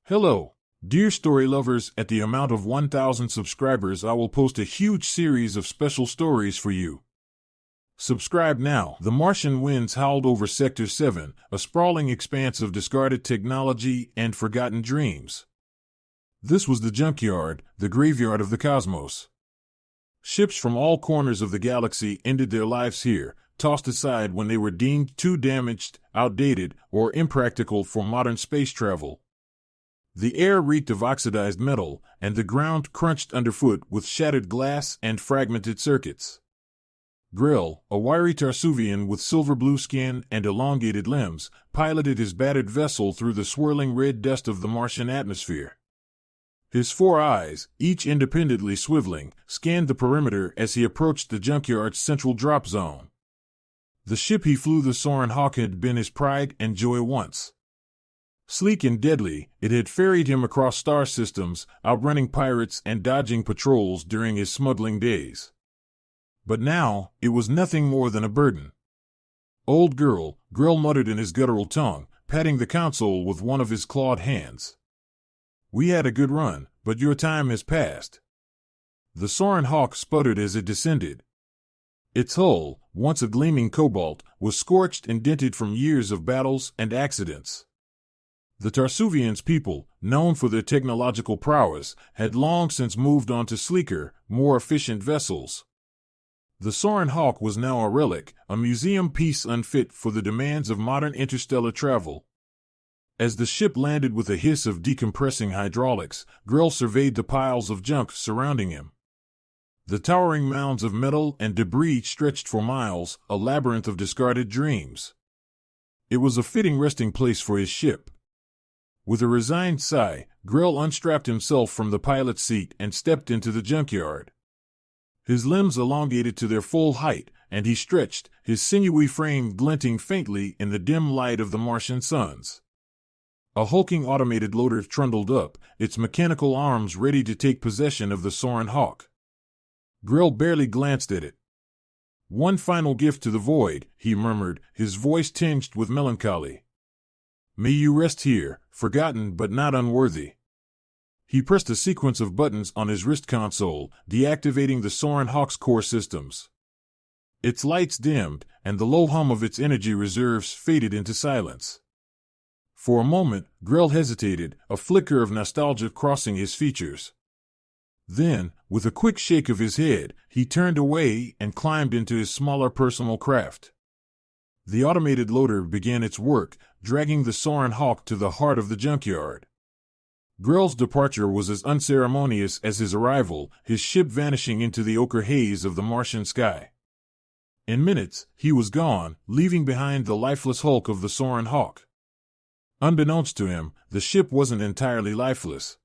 Hello, dear story lovers. At the amount of 1,000 subscribers, I will post a huge series of special stories for you. Subscribe now. The Martian winds howled over Sector 7, a sprawling expanse of discarded technology and forgotten dreams. This was the Junkyard, the graveyard of the cosmos. Ships from all corners of the galaxy ended their lives here, tossed aside when they were deemed too damaged, outdated, or impractical for modern space travel. The air reeked of oxidized metal, and the ground crunched underfoot with shattered glass and fragmented circuits. Grell, a wiry Tarsuvian with silver-blue skin and elongated limbs, piloted his battered vessel through the swirling red dust of the Martian atmosphere. His 4 eyes, each independently swiveling, scanned the perimeter as he approached the Junkyard's central drop zone. The ship he flew, the Soaring Hawk, had been his pride and joy once. Sleek and deadly, it had ferried him across star systems, outrunning pirates and dodging patrols during his smuggling days. But now, it was nothing more than a burden. "Old girl," Grell muttered in his guttural tongue, patting the console with one of his clawed hands. "We had a good run, but your time has passed." The Soaring Hawk sputtered as it descended. Its hull, once a gleaming cobalt, was scorched and dented from years of battles and accidents. The Tarsuvians' people, known for their technological prowess, had long since moved on to sleeker, more efficient vessels. The Soaring Hawk was now a relic, a museum piece unfit for the demands of modern interstellar travel. As the ship landed with a hiss of decompressing hydraulics, Grell surveyed the piles of junk surrounding him. The towering mounds of metal and debris stretched for miles, a labyrinth of discarded dreams. It was a fitting resting place for his ship. With a resigned sigh, Grell unstrapped himself from the pilot's seat and stepped into the Junkyard. His limbs elongated to their full height, and he stretched, his sinewy frame glinting faintly in the dim light of the Martian suns. A hulking automated loader trundled up, its mechanical arms ready to take possession of the Soaring Hawk. Grell barely glanced at it. "One final gift to the void," he murmured, his voice tinged with melancholy. "May you rest here, forgotten but not unworthy." He pressed a sequence of buttons on his wrist console, deactivating the Soaring Hawk's core systems. Its lights dimmed, and the low hum of its energy reserves faded into silence. For a moment, Grell hesitated, a flicker of nostalgia crossing his features. Then, with a quick shake of his head, he turned away and climbed into his smaller personal craft. The automated loader began its work, dragging the Soaring Hawk to the heart of the Junkyard. Grell's departure was as unceremonious as his arrival, his ship vanishing into the ochre haze of the Martian sky. In minutes, he was gone, leaving behind the lifeless hulk of the Soaring Hawk. Unbeknownst to him, the ship wasn't entirely lifeless.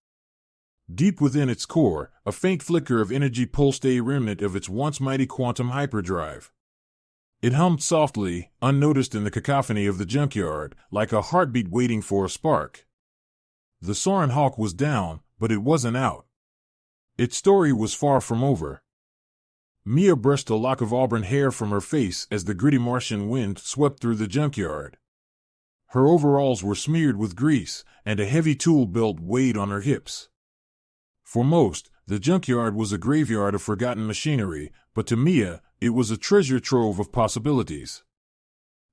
Deep within its core, a faint flicker of energy pulsed, a remnant of its once mighty quantum hyperdrive. It hummed softly, unnoticed in the cacophony of the Junkyard, like a heartbeat waiting for a spark. The Soaring Hawk was down, but it wasn't out. Its story was far from over. Mia brushed a lock of auburn hair from her face as the gritty Martian wind swept through the Junkyard. Her overalls were smeared with grease, and a heavy tool belt weighed on her hips. For most, the Junkyard was a graveyard of forgotten machinery, but to Mia, it was a treasure trove of possibilities.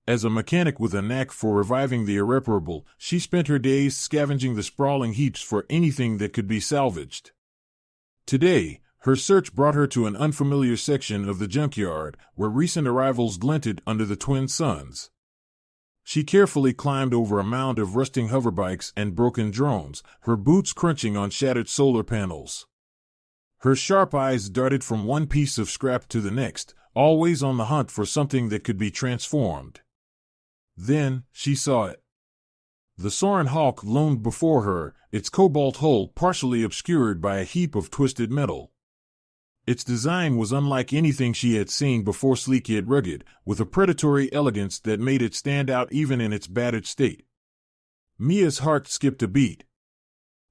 As a mechanic with a knack for reviving the irreparable, she spent her days scavenging the sprawling heaps for anything that could be salvaged. Today, her search brought her to an unfamiliar section of the Junkyard, where recent arrivals glinted under the twin suns. She carefully climbed over a mound of rusting hoverbikes and broken drones, her boots crunching on shattered solar panels. Her sharp eyes darted from one piece of scrap to the next, always on the hunt for something that could be transformed. Then, she saw it. The Soaring Hawk loomed before her, its cobalt hull partially obscured by a heap of twisted metal. Its design was unlike anything she had seen before, sleek yet rugged, with a predatory elegance that made it stand out even in its battered state. Mia's heart skipped a beat.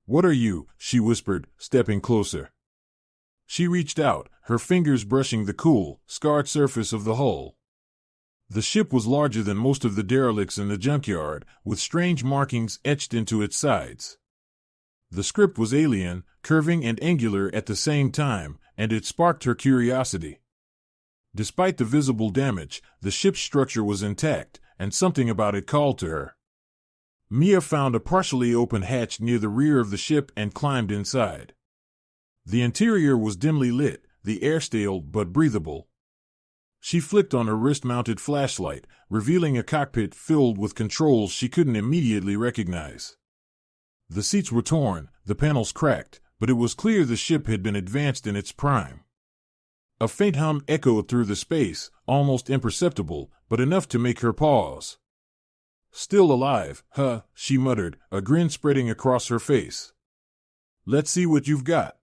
"What are you?" she whispered, stepping closer. She reached out, her fingers brushing the cool, scarred surface of the hull. The ship was larger than most of the derelicts in the Junkyard, with strange markings etched into its sides. The script was alien, curving and angular at the same time, and it sparked her curiosity. Despite the visible damage, the ship's structure was intact, and something about it called to her. Mia found a partially open hatch near the rear of the ship and climbed inside. The interior was dimly lit, the air stale but breathable. She flicked on her wrist-mounted flashlight, revealing a cockpit filled with controls she couldn't immediately recognize. The seats were torn, the panels cracked, but it was clear the ship had been advanced in its prime. A faint hum echoed through the space, almost imperceptible, but enough to make her pause. "Still alive, huh?" she muttered, a grin spreading across her face. "Let's see what you've got."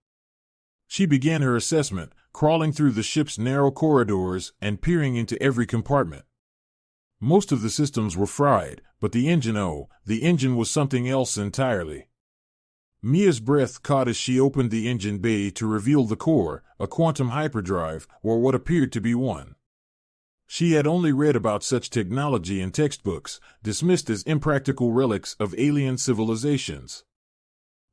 She began her assessment, crawling through the ship's narrow corridors and peering into every compartment. Most of the systems were fried, but the engine was something else entirely. Mia's breath caught as she opened the engine bay to reveal the core, a quantum hyperdrive, or what appeared to be one. She had only read about such technology in textbooks, dismissed as impractical relics of alien civilizations.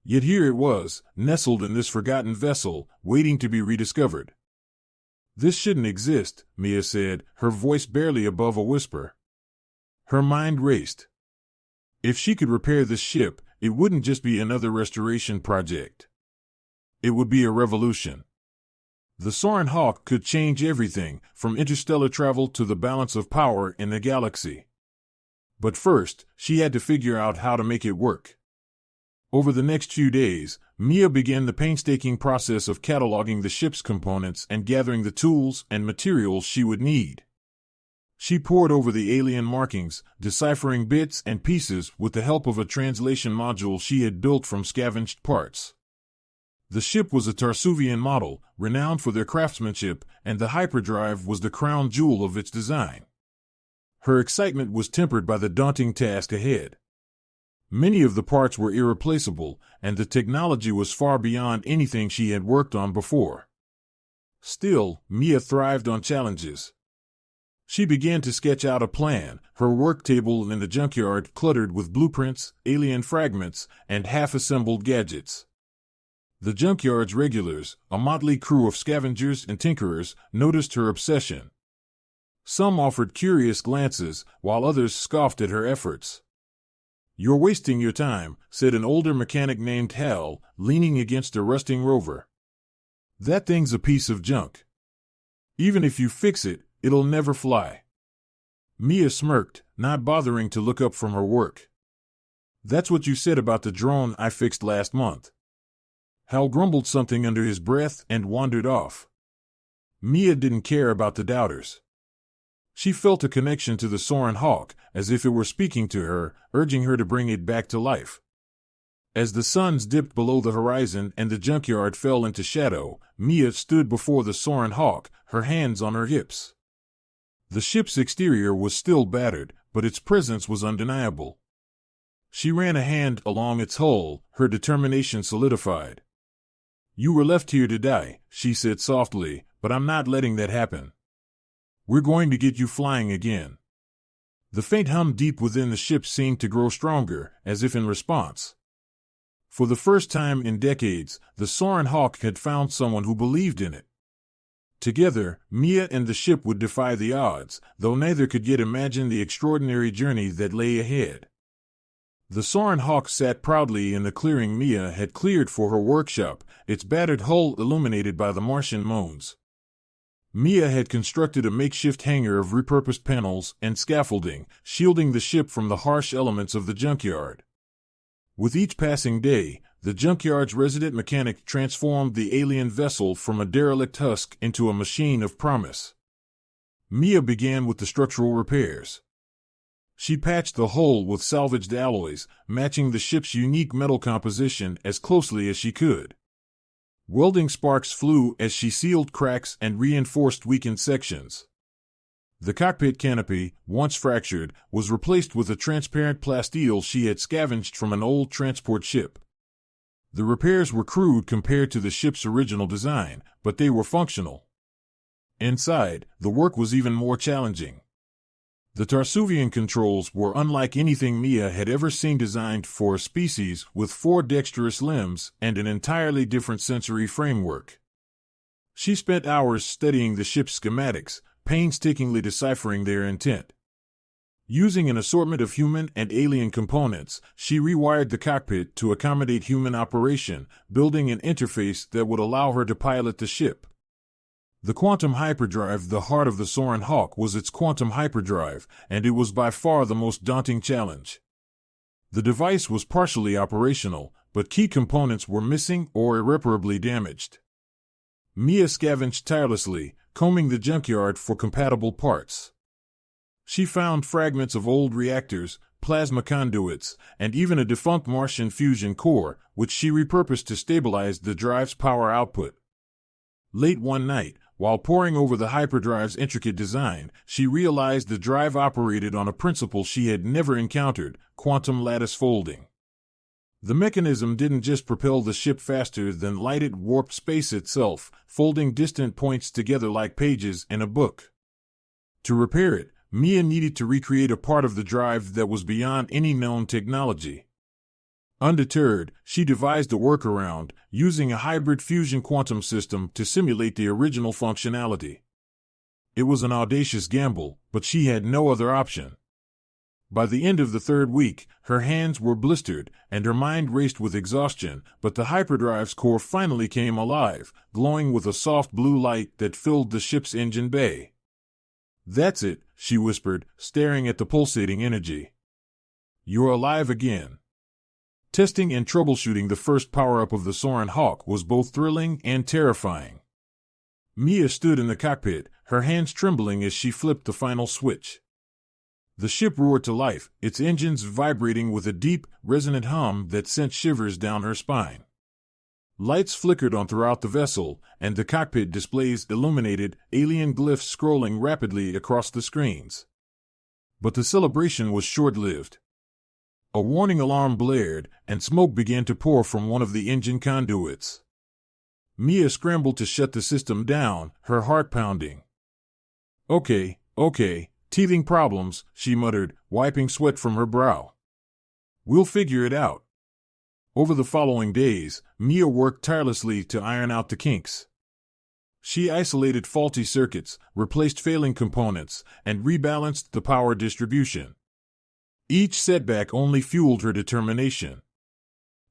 Yet here it was, nestled in this forgotten vessel, waiting to be rediscovered. "This shouldn't exist," Mia said, her voice barely above a whisper. Her mind raced. If she could repair this ship, it wouldn't just be another restoration project. It would be a revolution. The Soaring Hawk could change everything, from interstellar travel to the balance of power in the galaxy. But first, she had to figure out how to make it work. Over the next few days, Mia began the painstaking process of cataloging the ship's components and gathering the tools and materials she would need. She pored over the alien markings, deciphering bits and pieces with the help of a translation module she had built from scavenged parts. The ship was a Tarsuvian model, renowned for their craftsmanship, and the hyperdrive was the crown jewel of its design. Her excitement was tempered by the daunting task ahead. Many of the parts were irreplaceable, and the technology was far beyond anything she had worked on before. Still, Mia thrived on challenges. She began to sketch out a plan, her work table in the junkyard cluttered with blueprints, alien fragments, and half-assembled gadgets. The junkyard's regulars, a motley crew of scavengers and tinkerers, noticed her obsession. Some offered curious glances, while others scoffed at her efforts. "You're wasting your time," said an older mechanic named Hal, leaning against a rusting rover. "That thing's a piece of junk. Even if you fix it, it'll never fly." Mia smirked, not bothering to look up from her work. "That's what you said about the drone I fixed last month." Hal grumbled something under his breath and wandered off. Mia didn't care about the doubters. She felt a connection to the Soaring Hawk, as if it were speaking to her, urging her to bring it back to life. As the suns dipped below the horizon and the junkyard fell into shadow, Mia stood before the Soaring Hawk, her hands on her hips. The ship's exterior was still battered, but its presence was undeniable. She ran a hand along its hull, her determination solidified. "You were left here to die," she said softly, "but I'm not letting that happen. We're going to get you flying again." The faint hum deep within the ship seemed to grow stronger, as if in response. For the first time in decades, the Soaring Hawk had found someone who believed in it. Together, Mia and the ship would defy the odds, though neither could yet imagine the extraordinary journey that lay ahead. The Soaring Hawk sat proudly in the clearing Mia had cleared for her workshop, its battered hull illuminated by the Martian moons. Mia had constructed a makeshift hangar of repurposed panels and scaffolding, shielding the ship from the harsh elements of the junkyard. With each passing day, the junkyard's resident mechanic transformed the alien vessel from a derelict husk into a machine of promise. Mia began with the structural repairs. She patched the hull with salvaged alloys, matching the ship's unique metal composition as closely as she could. Welding sparks flew as she sealed cracks and reinforced weakened sections. The cockpit canopy, once fractured, was replaced with a transparent plasteel she had scavenged from an old transport ship. The repairs were crude compared to the ship's original design, but they were functional. Inside, the work was even more challenging. The Tarsuvian controls were unlike anything Mia had ever seen, designed for a species with 4 dexterous limbs and an entirely different sensory framework. She spent hours studying the ship's schematics, painstakingly deciphering their intent. Using an assortment of human and alien components, she rewired the cockpit to accommodate human operation, building an interface that would allow her to pilot the ship. The quantum hyperdrive, the heart of the Soaring Hawk, was its quantum hyperdrive, and it was by far the most daunting challenge. The device was partially operational, but key components were missing or irreparably damaged. Mia scavenged tirelessly, combing the junkyard for compatible parts. She found fragments of old reactors, plasma conduits, and even a defunct Martian fusion core, which she repurposed to stabilize the drive's power output. Late one night, while poring over the hyperdrive's intricate design, she realized the drive operated on a principle she had never encountered: quantum lattice folding. The mechanism didn't just propel the ship faster than light, it warped space itself, folding distant points together like pages in a book. To repair it, Mia needed to recreate a part of the drive that was beyond any known technology. Undeterred, she devised a workaround, using a hybrid fusion quantum system to simulate the original functionality. It was an audacious gamble, but she had no other option. By the end of the 3rd week, her hands were blistered, and her mind raced with exhaustion, but the hyperdrive's core finally came alive, glowing with a soft blue light that filled the ship's engine bay. "That's it," she whispered, staring at the pulsating energy. "You're alive again." Testing and troubleshooting the first power-up of the Soaring Hawk was both thrilling and terrifying. Mia stood in the cockpit, her hands trembling as she flipped the final switch. The ship roared to life, its engines vibrating with a deep, resonant hum that sent shivers down her spine. Lights flickered on throughout the vessel, and the cockpit displays illuminated, alien glyphs scrolling rapidly across the screens. But the celebration was short-lived. A warning alarm blared, and smoke began to pour from one of the engine conduits. Mia scrambled to shut the system down, her heart pounding. Okay, teething problems," she muttered, wiping sweat from her brow. "We'll figure it out." Over the following days, Mia worked tirelessly to iron out the kinks. She isolated faulty circuits, replaced failing components, and rebalanced the power distribution. Each setback only fueled her determination.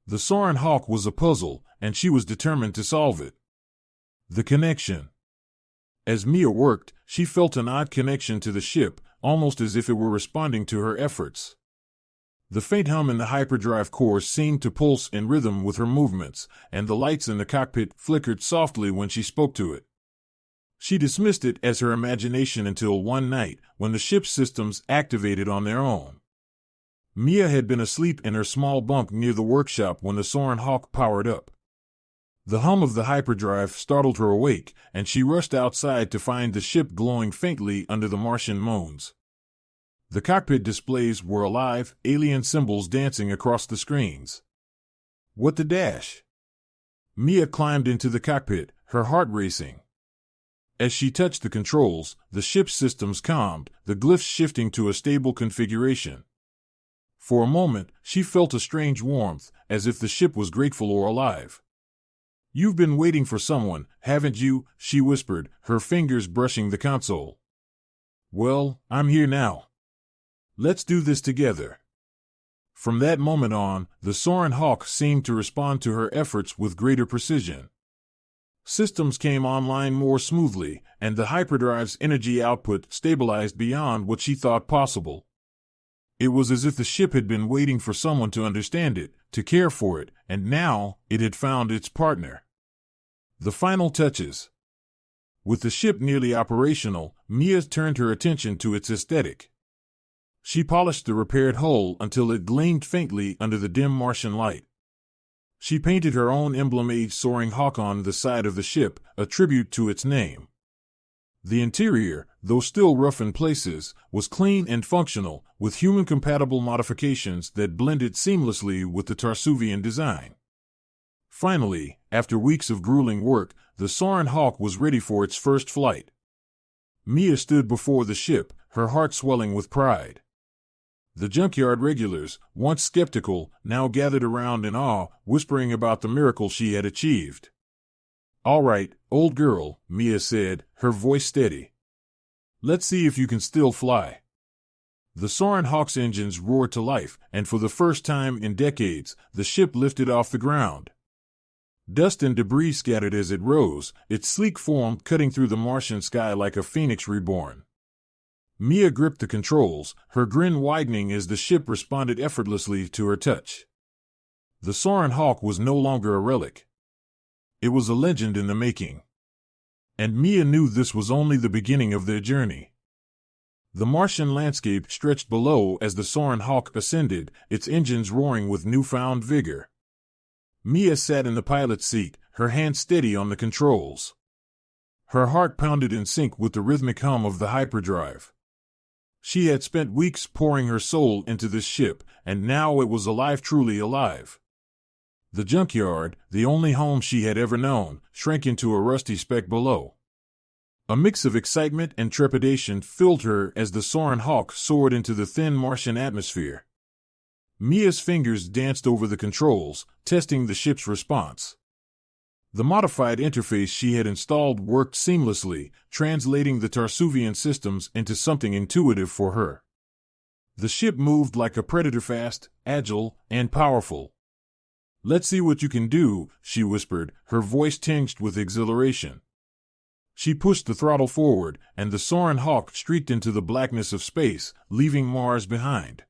The Soaring Hawk was a puzzle, and she was determined to solve it. The connection. As Mia worked, she felt an odd connection to the ship, almost as if it were responding to her efforts. The faint hum in the hyperdrive core seemed to pulse in rhythm with her movements, and the lights in the cockpit flickered softly when she spoke to it. She dismissed it as her imagination until one night, when the ship's systems activated on their own. Mia had been asleep in her small bunk near the workshop when the Soaring Hawk powered up. The hum of the hyperdrive startled her awake, and she rushed outside to find the ship glowing faintly under the Martian moons. The cockpit displays were alive, alien symbols dancing across the screens. What the dash? Mia climbed into the cockpit, her heart racing. As she touched the controls, the ship's systems calmed, the glyphs shifting to a stable configuration. For a moment, she felt a strange warmth, as if the ship was grateful or alive. "You've been waiting for someone, haven't you?" she whispered, her fingers brushing the console. "Well, I'm here now. Let's do this together." From that moment on, the Soaring Hawk seemed to respond to her efforts with greater precision. Systems came online more smoothly, and the hyperdrive's energy output stabilized beyond what she thought possible. It was as if the ship had been waiting for someone to understand it, to care for it, and now it had found its partner. The final touches. With the ship nearly operational, Mia turned her attention to its aesthetic. She polished the repaired hull until it gleamed faintly under the dim Martian light. She painted her own emblem-age Soaring Hawk on the side of the ship, a tribute to its name. The interior, though still rough in places, was clean and functional, with human-compatible modifications that blended seamlessly with the Tarsuvian design. Finally, after weeks of grueling work, the Soaring Hawk was ready for its first flight. Mia stood before the ship, her heart swelling with pride. The Junkyard regulars, once skeptical, now gathered around in awe, whispering about the miracle she had achieved. "All right, old girl," Mia said, her voice steady. "Let's see if you can still fly." The Soaring Hawk's engines roared to life, and for the first time in decades, the ship lifted off the ground. Dust and debris scattered as it rose, its sleek form cutting through the Martian sky like a phoenix reborn. Mia gripped the controls, her grin widening as the ship responded effortlessly to her touch. The Soaring Hawk was no longer a relic. It was a legend in the making. And Mia knew this was only the beginning of their journey. The Martian landscape stretched below as the Soaring Hawk ascended, its engines roaring with newfound vigor. Mia sat in the pilot's seat, her hand steady on the controls. Her heart pounded in sync with the rhythmic hum of the hyperdrive. She had spent weeks pouring her soul into this ship, and now it was alive, truly alive. The Junkyard, the only home she had ever known, shrank into a rusty speck below. A mix of excitement and trepidation filled her as the Soaring Hawk soared into the thin Martian atmosphere. Mia's fingers danced over the controls, testing the ship's response. The modified interface she had installed worked seamlessly, translating the Tarsuvian systems into something intuitive for her. The ship moved like a predator, fast, agile, and powerful. "Let's see what you can do," she whispered, her voice tinged with exhilaration. She pushed the throttle forward, and the Soaring Hawk streaked into the blackness of space, leaving Mars behind.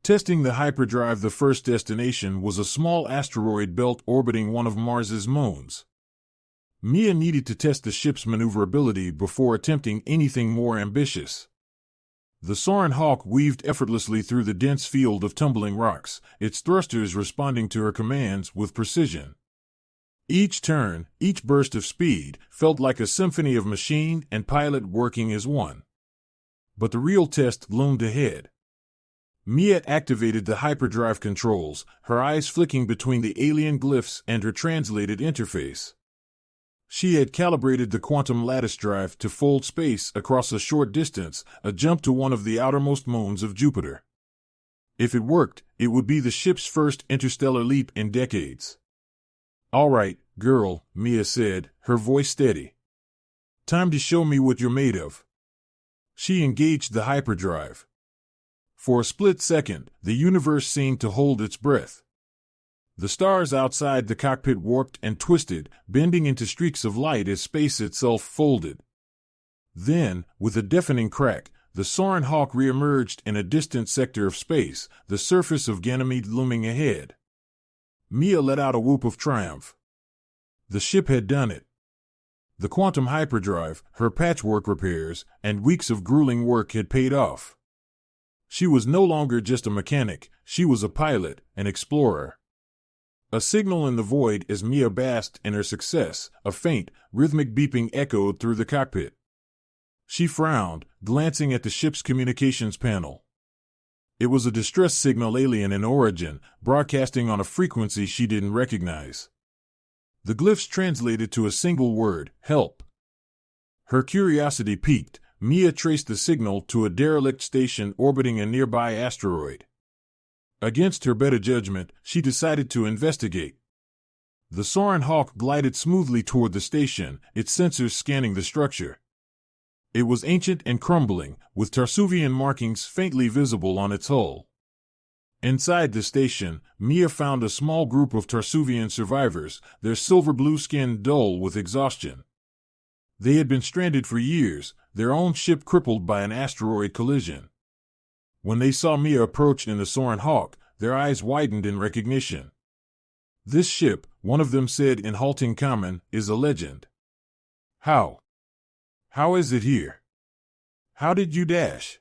Testing the hyperdrive, the first destination was a small asteroid belt orbiting one of Mars's moons. Mia needed to test the ship's maneuverability before attempting anything more ambitious. The Soaring Hawk weaved effortlessly through the dense field of tumbling rocks, its thrusters responding to her commands with precision. Each turn, each burst of speed, felt like a symphony of machine and pilot working as one. But the real test loomed ahead. Mia activated the hyperdrive controls, her eyes flicking between the alien glyphs and her translated interface. She had calibrated the quantum lattice drive to fold space across a short distance, a jump to one of the outermost moons of Jupiter. If it worked, it would be the ship's first interstellar leap in decades. "All right, girl," Mia said, her voice steady. "Time to show me what you're made of." She engaged the hyperdrive. For a split second, the universe seemed to hold its breath. The stars outside the cockpit warped and twisted, bending into streaks of light as space itself folded. Then, with a deafening crack, the Soaring Hawk reemerged in a distant sector of space, the surface of Ganymede looming ahead. Mia let out a whoop of triumph. The ship had done it. The quantum hyperdrive, her patchwork repairs, and weeks of grueling work had paid off. She was no longer just a mechanic, she was a pilot, an explorer. A signal in the void as Mia basked in her success, a faint, rhythmic beeping echoed through the cockpit. She frowned, glancing at the ship's communications panel. It was a distress signal, alien in origin, broadcasting on a frequency she didn't recognize. The glyphs translated to a single word: help. Her curiosity piqued. Mia traced the signal to a derelict station orbiting a nearby asteroid. Against her better judgment, she decided to investigate. The Soaring Hawk glided smoothly toward the station, its sensors scanning the structure. It was ancient and crumbling, with Tarsuvian markings faintly visible on its hull. Inside the station, Mia found a small group of Tarsuvian survivors, their silver-blue skin dull with exhaustion. They had been stranded for years, their own ship crippled by an asteroid collision. When they saw Mia approach in the Soaring Hawk, their eyes widened in recognition. "This ship," one of them said in halting common, "is a legend." "How? How is it here? How did you dash?"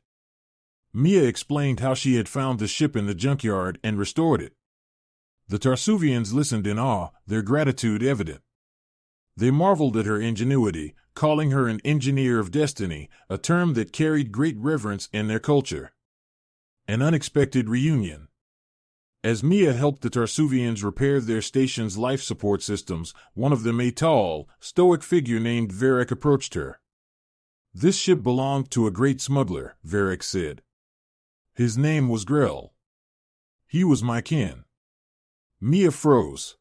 Mia explained how she had found the ship in the junkyard and restored it. The Tarsuvians listened in awe, their gratitude evident. They marveled at her ingenuity, calling her an engineer of destiny, a term that carried great reverence in their culture. An unexpected reunion. As Mia helped the Tarsuvians repair their station's life support systems, one of them, a tall, stoic figure named Varric, approached her. This ship belonged to a great smuggler, Varric said. His name was Grell. He was my kin. Mia froze.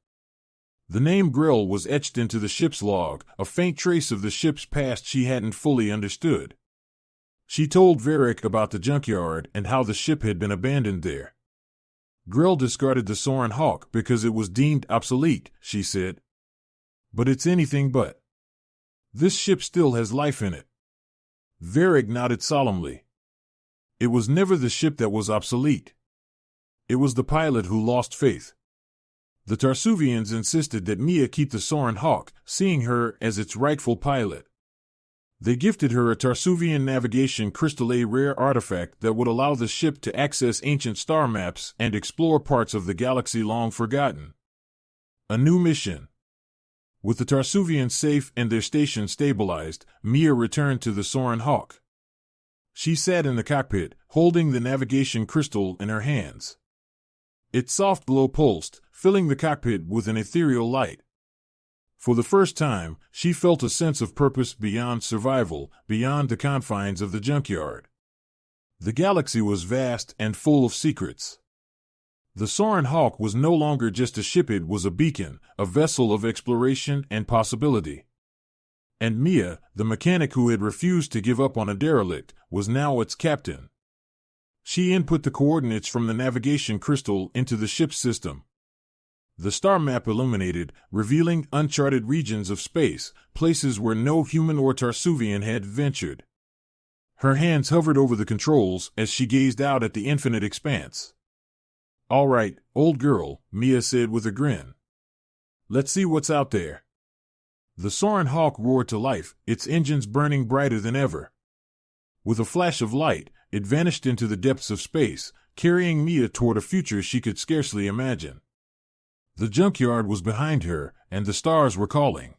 The name Grell was etched into the ship's log, a faint trace of the ship's past she hadn't fully understood. She told Varric about the junkyard and how the ship had been abandoned there. Grell discarded the Soaring Hawk because it was deemed obsolete, she said. But it's anything but. This ship still has life in it. Varric nodded solemnly. It was never the ship that was obsolete. It was the pilot who lost faith. The Tarsuvians insisted that Mia keep the Soaring Hawk, seeing her as its rightful pilot. They gifted her a Tarsuvian navigation crystal, a rare artifact that would allow the ship to access ancient star maps and explore parts of the galaxy long forgotten. A new mission. With the Tarsuvians safe and their station stabilized, Mia returned to the Soaring Hawk. She sat in the cockpit, holding the navigation crystal in her hands. Its soft glow pulsed, filling the cockpit with an ethereal light. For the first time, she felt a sense of purpose beyond survival, beyond the confines of the junkyard. The galaxy was vast and full of secrets. The Soaring Hawk was no longer just a ship, it was a beacon, a vessel of exploration and possibility. And Mia, the mechanic who had refused to give up on a derelict, was now its captain. She input the coordinates from the navigation crystal into the ship's system. The star map illuminated, revealing uncharted regions of space, places where no human or Tarsuvian had ventured. Her hands hovered over the controls as she gazed out at the infinite expanse. "All right, old girl," Mia said with a grin. "Let's see what's out there." The Soaring Hawk roared to life, its engines burning brighter than ever. With a flash of light, it vanished into the depths of space, carrying Mia toward a future she could scarcely imagine. The junkyard was behind her, and the stars were calling.